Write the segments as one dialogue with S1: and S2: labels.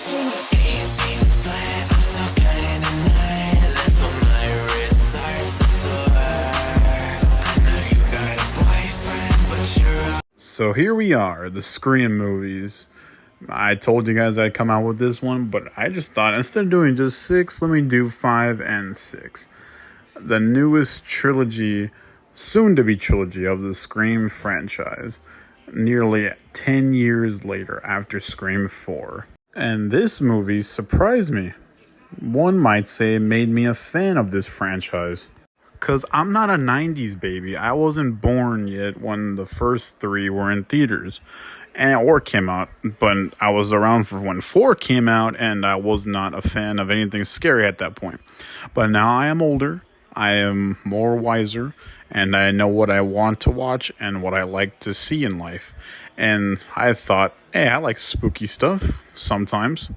S1: So here we are, the Scream movies. I told you guys I'd come out with this one, but I just thought instead of doing just 6, let me do 5 and 6. The newest trilogy, soon-to-be trilogy of the Scream franchise, nearly 10 years later after Scream 4. And this movie surprised me. One might say made me a fan of this franchise. Because I'm not a 90s baby. I wasn't born yet when the first 3 were in theaters or came out. But I was around for when 4 came out, and I was not a fan of anything scary at that point. But now I am older. I am more wiser. And I know what I want to watch and what I like to see in life. And I thought, hey, I like spooky stuff sometimes.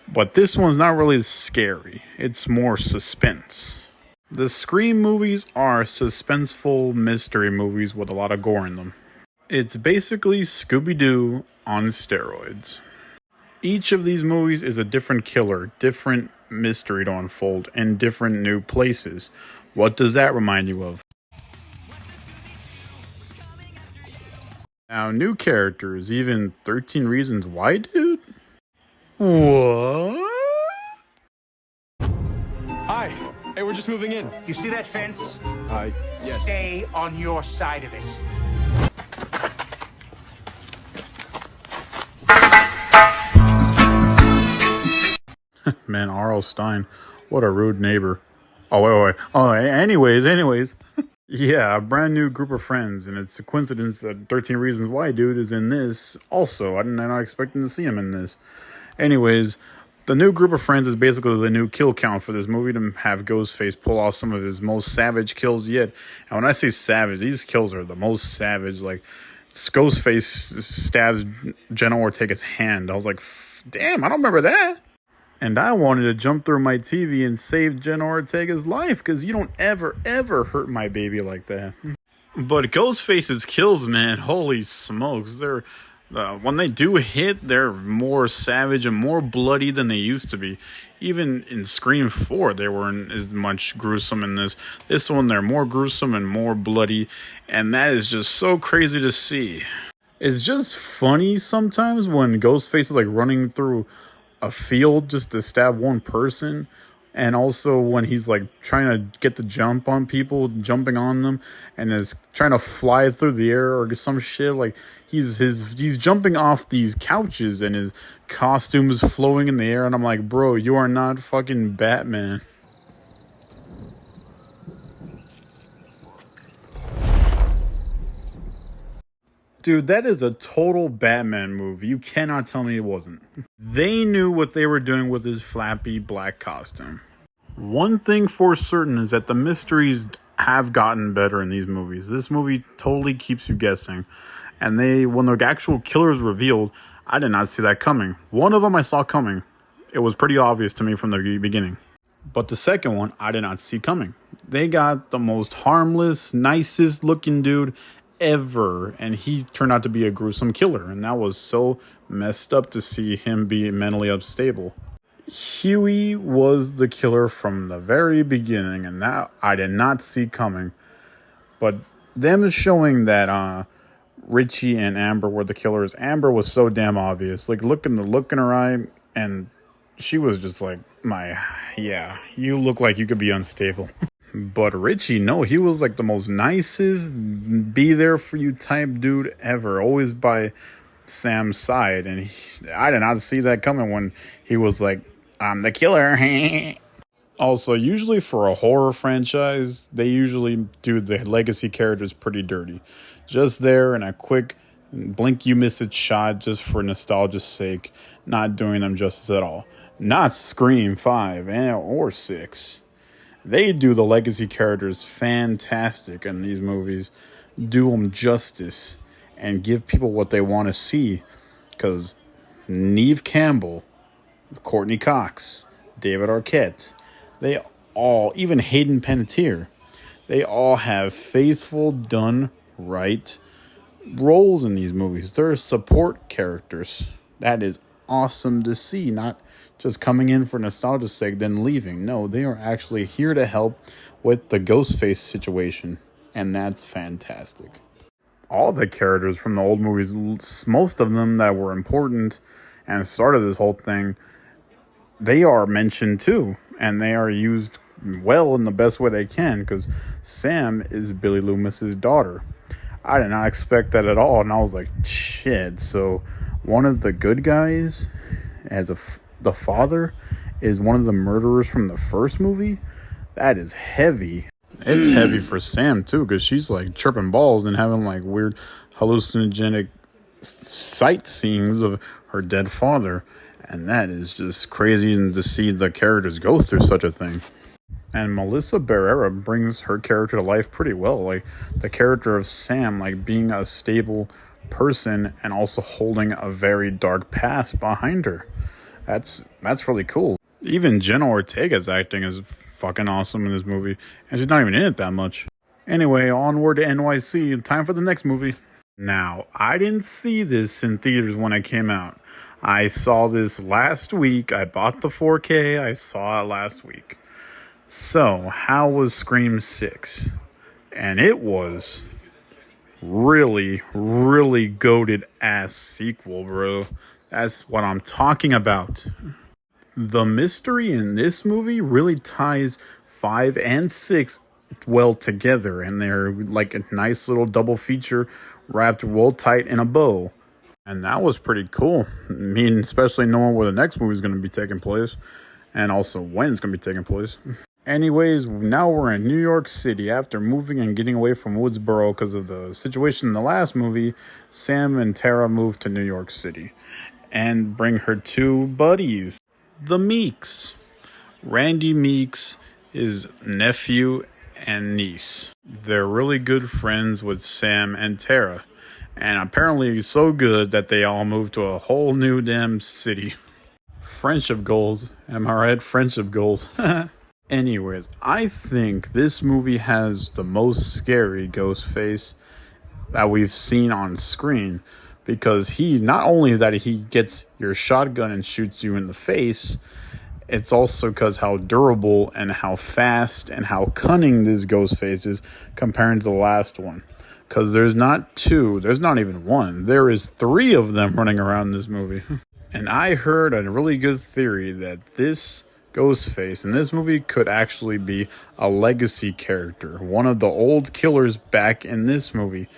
S1: But this one's not really scary. It's more suspense. The Scream movies are suspenseful mystery movies with a lot of gore in them. It's basically Scooby-Doo on steroids. Each of these movies is a different killer, different mystery to unfold, in different new places. What does that remind you of? Now, new characters, even 13 Reasons Why, dude? What?
S2: Hi. Hey, we're just moving in.
S3: You see that fence?
S2: Yes.
S3: Stay on your side of it.
S1: Man, R.L. Stein, what a rude neighbor. Oh, wait. Oh, anyways. Yeah, a brand new group of friends, and it's a coincidence that 13 Reasons Why dude is in this also. I'm not expecting to see him in this. Anyways, the new group of friends is basically the new kill count for this movie to have Ghostface pull off some of his most savage kills yet. And when I say savage, these kills are the most savage. Like, Ghostface stabs Jenna Ortega's hand. I was like, damn, I don't remember that. And I wanted to jump through my TV and save Jenna Ortega's life, because you don't ever hurt my baby like that. But Ghostface's kills, man, holy smokes. They're when they do hit, they're more savage and more bloody than they used to be. Even in Scream 4, they weren't as much gruesome in this. This one, they're more gruesome and more bloody. And that is just so crazy to see. It's just funny sometimes when Ghostface is like running through a field just to stab one person. And also when he's like trying to get the jump on people, jumping on them, and is trying to fly through the air or some shit. Like he's jumping off these couches and his costume is flowing in the air, and I'm like, bro, you are not fucking Batman. Dude, that is a total Batman movie. You cannot tell me it wasn't. They knew what they were doing with his flappy black costume. One thing for certain is that the mysteries have gotten better in these movies. This movie totally keeps you guessing. And when the actual killer is revealed, I did not see that coming. One of them I saw coming. It was pretty obvious to me from the beginning. But the second one, I did not see coming. They got the most harmless, nicest looking dude ever, and he turned out to be a gruesome killer, and that was so messed up to see him be mentally unstable. Huey was the killer from the very beginning, and that I did not see coming. But them showing that Richie and Amber were the killers, Amber was so damn obvious. Like, looking the look in her eye, and she was just like, yeah, you look like you could be unstable. But Richie, no, he was like the most nicest, be there for you type dude ever. Always by Sam's side. And I did not see that coming when he was like, I'm the killer. Also, usually for a horror franchise, they usually do the legacy characters pretty dirty. Just there in a quick blink you miss it shot just for nostalgia's sake. Not doing them justice at all. Not Scream 5 or 6. They do the legacy characters fantastic in these movies, do them justice, and give people what they want to see. Because Neve Campbell, Courtney Cox, David Arquette, they all, even Hayden Panettiere, they all have faithful, done right roles in these movies. They're support characters. That is awesome to see. Not just coming in for nostalgia's sake, then leaving. No, they are actually here to help with the Ghostface situation. And that's fantastic. All the characters from the old movies, most of them that were important and started this whole thing, they are mentioned too. And they are used well in the best way they can, because Sam is Billy Loomis's daughter. I did not expect that at all, and I was like, shit. So one of the good guys, the father, is one of the murderers from the first movie. That is heavy. It's heavy for Sam too, because she's like tripping balls and having like weird hallucinogenic sightseeings of her dead father, and that is just crazy. And to see the characters go through such a thing. And Melissa Barrera brings her character to life pretty well. Like the character of Sam, like being a stable person and also holding a very dark past behind her. That's really cool. Even Jenna Ortega's acting is fucking awesome in this movie, and she's not even in it that much. Anyway, onward to NYC. Time for the next movie. Now, I didn't see this in theaters when it came out. I saw this last week. I bought the 4K. I saw it last week. So, how was Scream 6? And it was really, really goated ass sequel, bro. That's what I'm talking about. The mystery in this movie really ties 5 and 6 well together, and they're like a nice little double feature wrapped well tight in a bow. And that was pretty cool. I mean, especially knowing where the next movie is going to be taking place, and also when it's going to be taking place. Anyways, now we're in New York City. After moving and getting away from Woodsboro because of the situation in the last movie, Sam and Tara move to New York City and bring her 2 buddies, the Meeks. Randy Meeks is nephew and niece. They're really good friends with Sam and Tara, and apparently so good that they all moved to a whole new damn city. Friendship goals. Am I right? Friendship goals. Anyways, I think this movie has the most scary Ghostface that we've seen on screen, because he, not only that he gets your shotgun and shoots you in the face, it's also because how durable and how fast and how cunning this Ghostface is compared to the last one. Because there's not 2, there's not even 1, there is 3 of them running around this movie. And I heard a really good theory that this Ghostface in this movie could actually be a legacy character, one of the old killers back in this movie.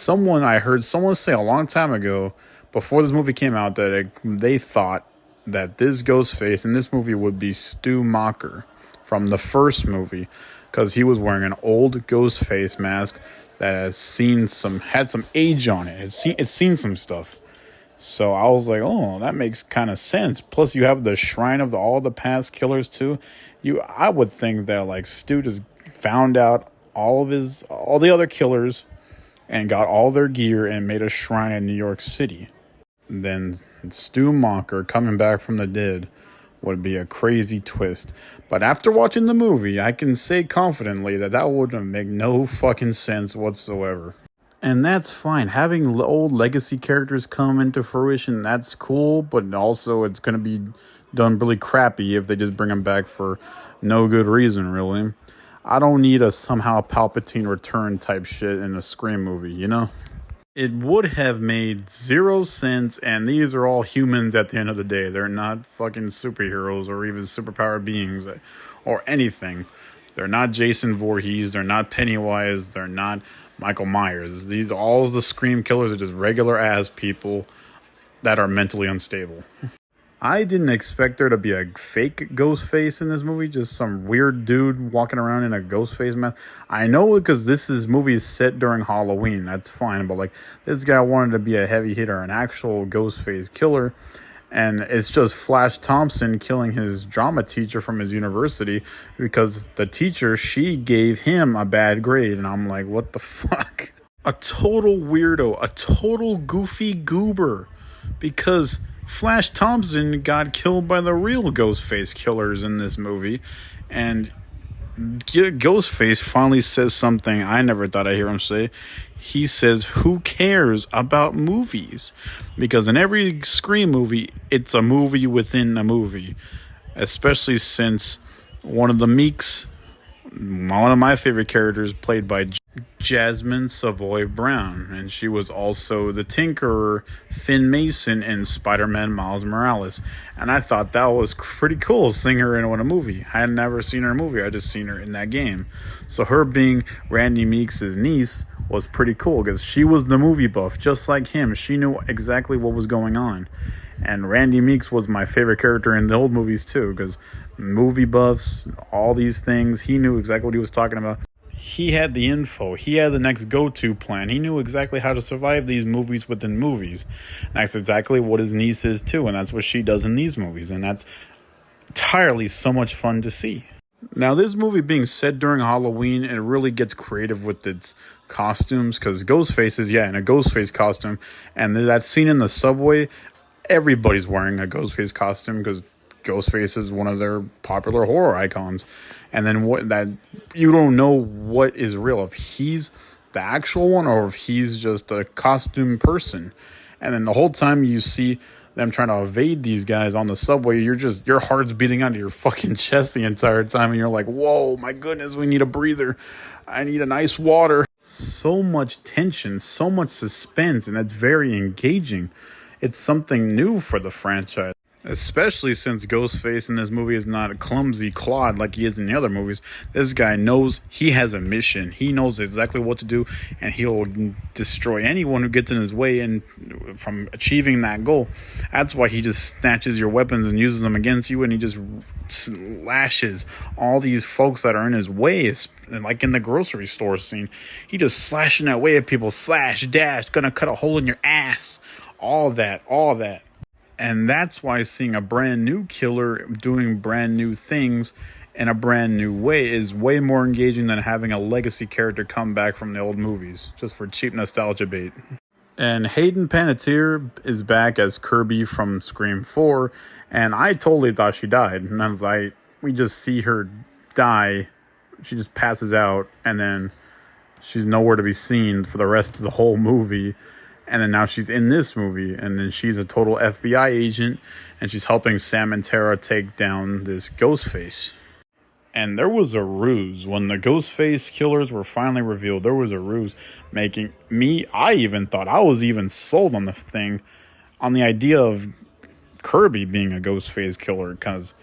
S1: I heard someone say a long time ago, before this movie came out, that they thought that this Ghostface in this movie would be Stu Macher from the first movie, because he was wearing an old Ghostface mask that had some age on it. It's seen some stuff. So I was like, oh, that makes kind of sense. Plus, you have the shrine of all the past killers too. I would think that like Stu just found out all the other killers and got all their gear and made a shrine in New York City. Then Stu Macher coming back from the dead would be a crazy twist. But after watching the movie, I can say confidently that would make no fucking sense whatsoever. And that's fine. Having old legacy characters come into fruition, that's cool, but also it's going to be done really crappy if they just bring them back for no good reason, really. I don't need a somehow Palpatine return type shit in a Scream movie, you know? It would have made 0 sense, and these are all humans at the end of the day. They're not fucking superheroes or even superpowered beings or anything. They're not Jason Voorhees, they're not Pennywise, they're not Michael Myers. All the Scream killers are just regular ass people that are mentally unstable. I didn't expect there to be a fake Ghostface in this movie, just some weird dude walking around in a Ghostface mask. I know because movie is set during Halloween, that's fine, but like this guy wanted to be a heavy hitter, an actual Ghostface killer, and it's just Flash Thompson killing his drama teacher from his university because the teacher, she gave him a bad grade, and I'm like, what the fuck? A total weirdo, a total goofy goober, because Flash Thompson got killed by the real Ghostface killers in this movie, and Ghostface finally says something I never thought I'd hear him say. He says, "Who cares about movies?" Because in every Scream movie, it's a movie within a movie. Especially since one of the Meeks, one of my favorite characters, played by Jasmine Savoy Brown, and she was also the Tinkerer, Finn Mason, in Spider-Man Miles Morales. And I thought that was pretty cool, seeing her in a movie. I had never seen her in a movie, I just seen her in that game. So her being Randy Meeks' niece was pretty cool, because she was the movie buff, just like him. She knew exactly what was going on. And Randy Meeks was my favorite character in the old movies too, because movie buffs, all these things, he knew exactly what he was talking about. He had the info. He had the next go-to plan. He knew exactly how to survive these movies within movies. And that's exactly what his niece is too, and that's what she does in these movies, and that's entirely so much fun to see. Now, this movie being set during Halloween, it really gets creative with its costumes, because Ghostface is, in a Ghostface costume, and that scene in the subway, everybody's wearing a Ghostface costume, because Ghostface is one of their popular horror icons. And then what that you don't know what is real, if he's the actual one or if he's just a costume person. And then the whole time you see them trying to evade these guys on the subway, your heart's beating out of your fucking chest the entire time, and you're like, whoa, my goodness, we need a breather. I need a nice water. So much tension, so much suspense, and it's very engaging. It's something new for the franchise. Especially since Ghostface in this movie is not a clumsy clod like he is in the other movies. This guy knows he has a mission. He knows exactly what to do, and he'll destroy anyone who gets in his way and from achieving that goal. That's why he just snatches your weapons and uses them against you, and he just slashes all these folks that are in his way. Like in the grocery store scene, he just slashing that way at people. Slash, dash, gonna cut a hole in your ass. All that. And that's why seeing a brand new killer doing brand new things in a brand new way is way more engaging than having a legacy character come back from the old movies, just for cheap nostalgia bait. And Hayden Panettiere is back as Kirby from Scream 4, and I totally thought she died. And I was like, we just see her die, she just passes out, and then she's nowhere to be seen for the rest of the whole movie. And then now she's in this movie, and then she's a total FBI agent, and she's helping Sam and Tara take down this Ghostface. And there was a ruse. When the Ghostface killers were finally revealed, there was a ruse making me, I even thought, I was even sold on the thing, on the idea of Kirby being a Ghostface killer, because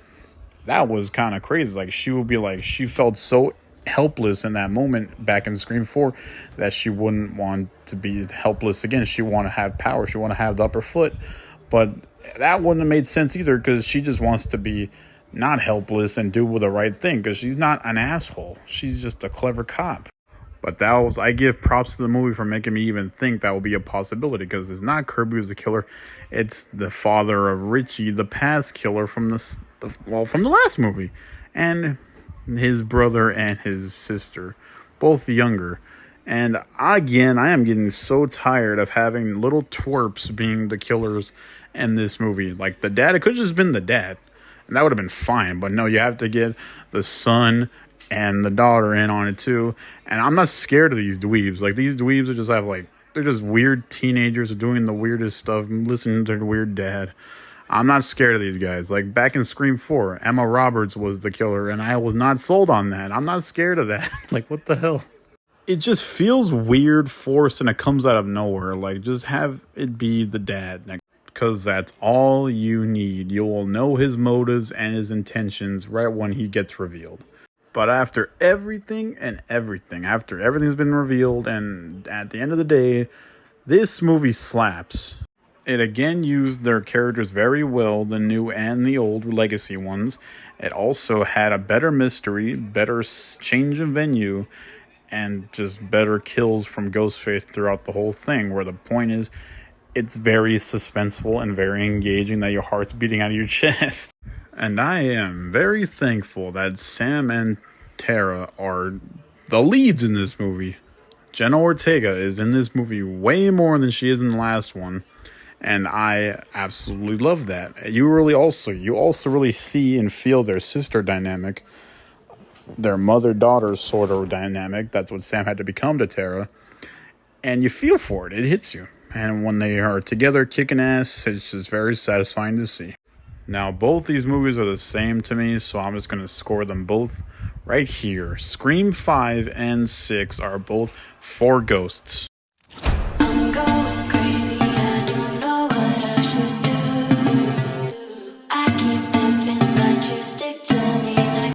S1: that was kind of crazy. Like, she would be like, she felt so helpless in that moment back in Scream 4 that she wouldn't want to be helpless again. She want to have power. She want to have the upper foot. But that wouldn't have made sense either, because she just wants to be not helpless and do the right thing, because she's not an asshole. She's just a clever cop. But I give props to the movie for making me even think that would be a possibility, because it's not Kirby who's the killer. It's the father of Richie, the past killer from from the last movie. And his brother and his sister, both younger. And again, I am getting so tired of having little twerps being the killers in this movie. Like the dad, it could have just been the dad, and that would have been fine. But no, you have to get the son and the daughter in on it too. And I'm not scared of these dweebs. Like, these dweebs are just they're just weird teenagers doing the weirdest stuff, listening to their weird dad. I'm not scared of these guys. Like, back in Scream 4, Emma Roberts was the killer, and I was not sold on that. I'm not scared of that. Like, what the hell? It just feels weird, forced, and it comes out of nowhere. Like, just have it be the dad, because that's all you need. You will know his motives and his intentions right when he gets revealed. But after everything's been revealed, and at the end of the day, this movie slaps. It again used their characters very well, the new and the old legacy ones. It also had a better mystery, better change of venue, and just better kills from Ghostface throughout the whole thing, where the point is, it's very suspenseful and very engaging that your heart's beating out of your chest. And I am very thankful that Sam and Tara are the leads in this movie. Jenna Ortega is in this movie way more than she is in the last one. And I absolutely love that. You also really see and feel their sister dynamic their mother-daughter sort of dynamic. That's what Sam had to become to Tara. And you feel for it. It hits you. And when they are together kicking ass, it's just very satisfying to see. Now, both these movies are the same to me, so I'm just going to score them both right here. Scream 5 and 6 are both 4 ghosts.